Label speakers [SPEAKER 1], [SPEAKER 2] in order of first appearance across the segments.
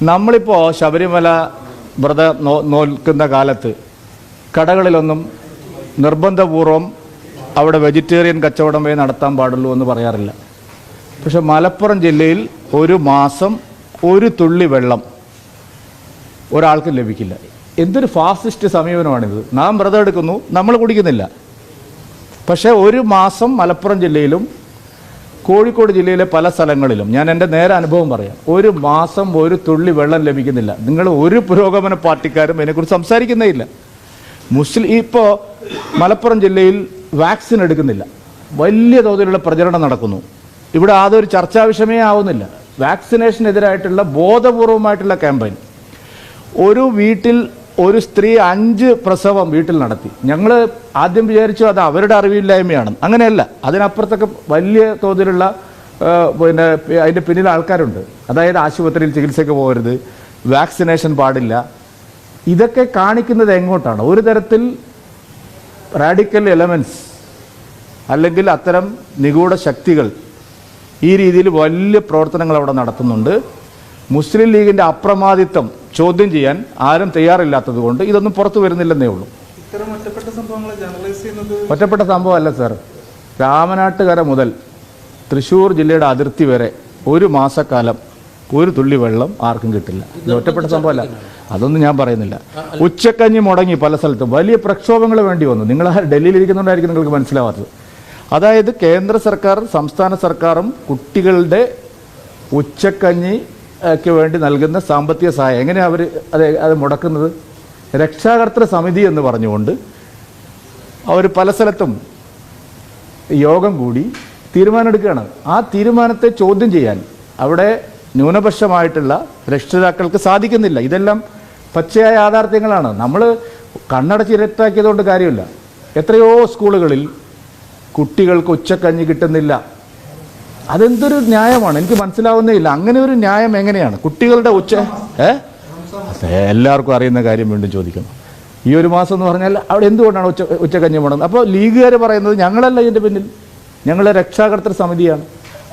[SPEAKER 1] നമ്മളിപ്പോൾ ശബരിമല വ്രത നോൽക്കുന്ന കാലത്ത് കടകളിലൊന്നും നിർബന്ധപൂർവം അവിടെ വെജിറ്റേറിയൻ കച്ചവടമേ നടത്താൻ പാടുള്ളൂ എന്ന് പറയാറില്ല. പക്ഷെ മലപ്പുറം ജില്ലയിൽ ഒരു മാസം ഒരു തുള്ളി വെള്ളം ഒരാൾക്ക് ലഭിക്കില്ല. എന്തൊരു ഫാസിസ്റ്റ് സമീപനമാണിത്. നാം വ്രതം എടുക്കുന്നു, നമ്മൾ കുടിക്കുന്നില്ല. പക്ഷേ ഒരു മാസം മലപ്പുറം ജില്ലയിലും കോഴിക്കോട് ജില്ലയിലെ പല സ്ഥലങ്ങളിലും, ഞാൻ എൻ്റെ നേരെ അനുഭവം പറയാം, ഒരു മാസം ഒരു തുള്ളി വെള്ളം ലഭിക്കുന്നില്ല. നിങ്ങൾ ഒരു പുരോഗമന പാർട്ടിക്കാരും ഇതിനെക്കുറിച്ച് സംസാരിക്കുന്നേ ഇല്ല. ഇപ്പോൾ മലപ്പുറം ജില്ലയിൽ വാക്സിൻ എടുക്കുന്നില്ല. വലിയ തോതിലുള്ള പ്രചരണം നടക്കുന്നു. ഇവിടെ അതൊരു ചർച്ചാ വിഷയമേ ആവുന്നില്ല. വാക്സിനേഷനെതിരായിട്ടുള്ള ബോധപൂർവമായിട്ടുള്ള ക്യാമ്പയിൻ. ഒരു വീട്ടിൽ ഒരു സ്ത്രീ 5 പ്രസവം വീട്ടിൽ നടത്തി. ഞങ്ങൾ ആദ്യം വിചാരിച്ചു അത് അവരുടെ അറിവില്ലായ്മയാണ്. അങ്ങനെയല്ല, അതിനപ്പുറത്തൊക്കെ വലിയ തോതിലുള്ള അതിൻ്റെ പിന്നിൽ ആൾക്കാരുണ്ട്. അതായത് ആശുപത്രിയിൽ ചികിത്സയ്ക്ക് പോകരുത്, വാക്സിനേഷൻ പാടില്ല. ഇതൊക്കെ കാണിക്കുന്നത് എങ്ങോട്ടാണ്? ഒരു തരത്തിൽ റാഡിക്കൽ എലമെൻറ്റ്സ് അല്ലെങ്കിൽ അത്തരം നിഗൂഢ ശക്തികൾ ഈ രീതിയിൽ വലിയ പ്രവർത്തനങ്ങൾ അവിടെ നടത്തുന്നുണ്ട്. മുസ്ലിം ലീഗിൻ്റെ അപ്രമാദിത്വം ചോദ്യം ചെയ്യാൻ ആരും തയ്യാറില്ലാത്തത് കൊണ്ട് ഇതൊന്നും പുറത്തു വരുന്നില്ലെന്നേ ഉള്ളൂ. ഒറ്റപ്പെട്ട സംഭവമല്ല സർ. രാമനാട്ടുകര മുതൽ തൃശ്ശൂർ ജില്ലയുടെ അതിർത്തി വരെ ഒരു മാസക്കാലം ഒരു തുള്ളി വെള്ളം ആർക്കും കിട്ടില്ല. ഇത് ഒറ്റപ്പെട്ട സംഭവമല്ല. അതൊന്നും ഞാൻ പറയുന്നില്ല. ഉച്ചക്കഞ്ഞി മുടങ്ങി പല സ്ഥലത്തും വലിയ പ്രക്ഷോഭങ്ങൾ വേണ്ടി വന്നു. നിങ്ങൾ ഡൽഹിയിൽ ഇരിക്കുന്നുണ്ടായിരിക്കും നിങ്ങൾക്ക് മനസ്സിലാവാത്തത്. അതായത് കേന്ദ്ര സർക്കാർ സംസ്ഥാന സർക്കാരും കുട്ടികളുടെ ഉച്ചക്കഞ്ഞിക്ക് വേണ്ടി നൽകുന്ന സാമ്പത്തിക സഹായം എങ്ങനെയാണ് അത് മുടക്കുന്നത്? രക്ഷാകർതൃ സമിതി എന്ന് പറഞ്ഞുകൊണ്ട് അവർ പല സ്ഥലത്തും യോഗം കൂടി തീരുമാനമെടുക്കുകയാണ്. ആ തീരുമാനത്തെ ചോദ്യം ചെയ്യാൻ അവിടെ ന്യൂനപക്ഷമായിട്ടുള്ള രക്ഷിതാക്കൾക്ക് സാധിക്കുന്നില്ല. ഇതെല്ലാം പച്ചയായ യാഥാർത്ഥ്യങ്ങളാണ്. നമ്മൾ കണ്ണടച്ചിരട്ടാക്കിയതുകൊണ്ട് കാര്യമില്ല. എത്രയോ സ്കൂളുകളിൽ കുട്ടികൾക്ക് ഉച്ചക്കഞ്ഞി കിട്ടുന്നില്ല. അതെന്തൊരു ന്യായമാണ്? എനിക്ക് മനസ്സിലാവുന്നേ ഇല്ല. അങ്ങനെ ഒരു ന്യായം എങ്ങനെയാണ്? കുട്ടികളുടെ എല്ലാവർക്കും അറിയുന്ന കാര്യം വീണ്ടും ചോദിക്കണം. ഈ ഒരു മാസം എന്ന് പറഞ്ഞാൽ അവിടെ എന്തുകൊണ്ടാണ് ഉച്ചക്കഞ്ഞി മുടങ്ങുന്നത്? അപ്പോൾ ലീഗുകാർ പറയുന്നത് ഞങ്ങളല്ല ഇതിൻ്റെ പിന്നിൽ, ഞങ്ങളെ രക്ഷാകർതൃ സമിതിയാണ്.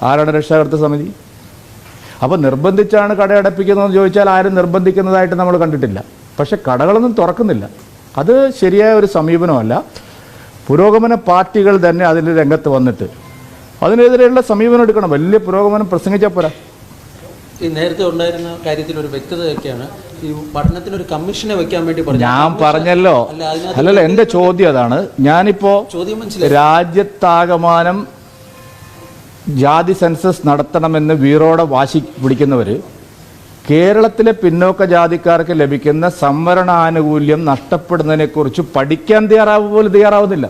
[SPEAKER 1] ആരാണ് രക്ഷാകർതൃ സമിതി? അപ്പോൾ നിർബന്ധിച്ചാണ് കടയടപ്പിക്കുന്നതെന്ന് ചോദിച്ചാൽ ആരും നിർബന്ധിക്കുന്നതായിട്ട് നമ്മൾ കണ്ടിട്ടില്ല. പക്ഷെ കടകളൊന്നും തുറക്കുന്നില്ല. അത് ശരിയായ ഒരു സമീപനമല്ല. പുരോഗമന പാർട്ടികൾ തന്നെ അതിൻ്റെ രംഗത്ത് വന്നിട്ട് അതിനെതിരെയുള്ള സമീപനം എടുക്കണം. വലിയ പുരോഗമനം പ്രസംഗിച്ചാൽ പോരാ.
[SPEAKER 2] ഈ നേരത്തെ ഉണ്ടായിരുന്ന കാര്യത്തിൽ ഒരു വ്യക്തതയൊക്കെയാണ്. ഈ പഠനത്തിനൊരു കമ്മീഷനെ വെക്കാൻ വേണ്ടി
[SPEAKER 1] ഞാൻ പറഞ്ഞല്ലോ. അല്ലല്ല, എൻ്റെ ചോദ്യം അതാണ്. ഞാനിപ്പോൾ രാജ്യത്താകമാനം ജാതി സെൻസസ് നടത്തണമെന്ന് വീറോടെ വാശി പിടിക്കുന്നവർ കേരളത്തിലെ പിന്നോക്ക ജാതിക്കാർക്ക് ലഭിക്കുന്ന സംവരണാനുകൂല്യം നഷ്ടപ്പെടുന്നതിനെക്കുറിച്ച് പഠിക്കാൻ പോലും തയ്യാറാവുന്നില്ല.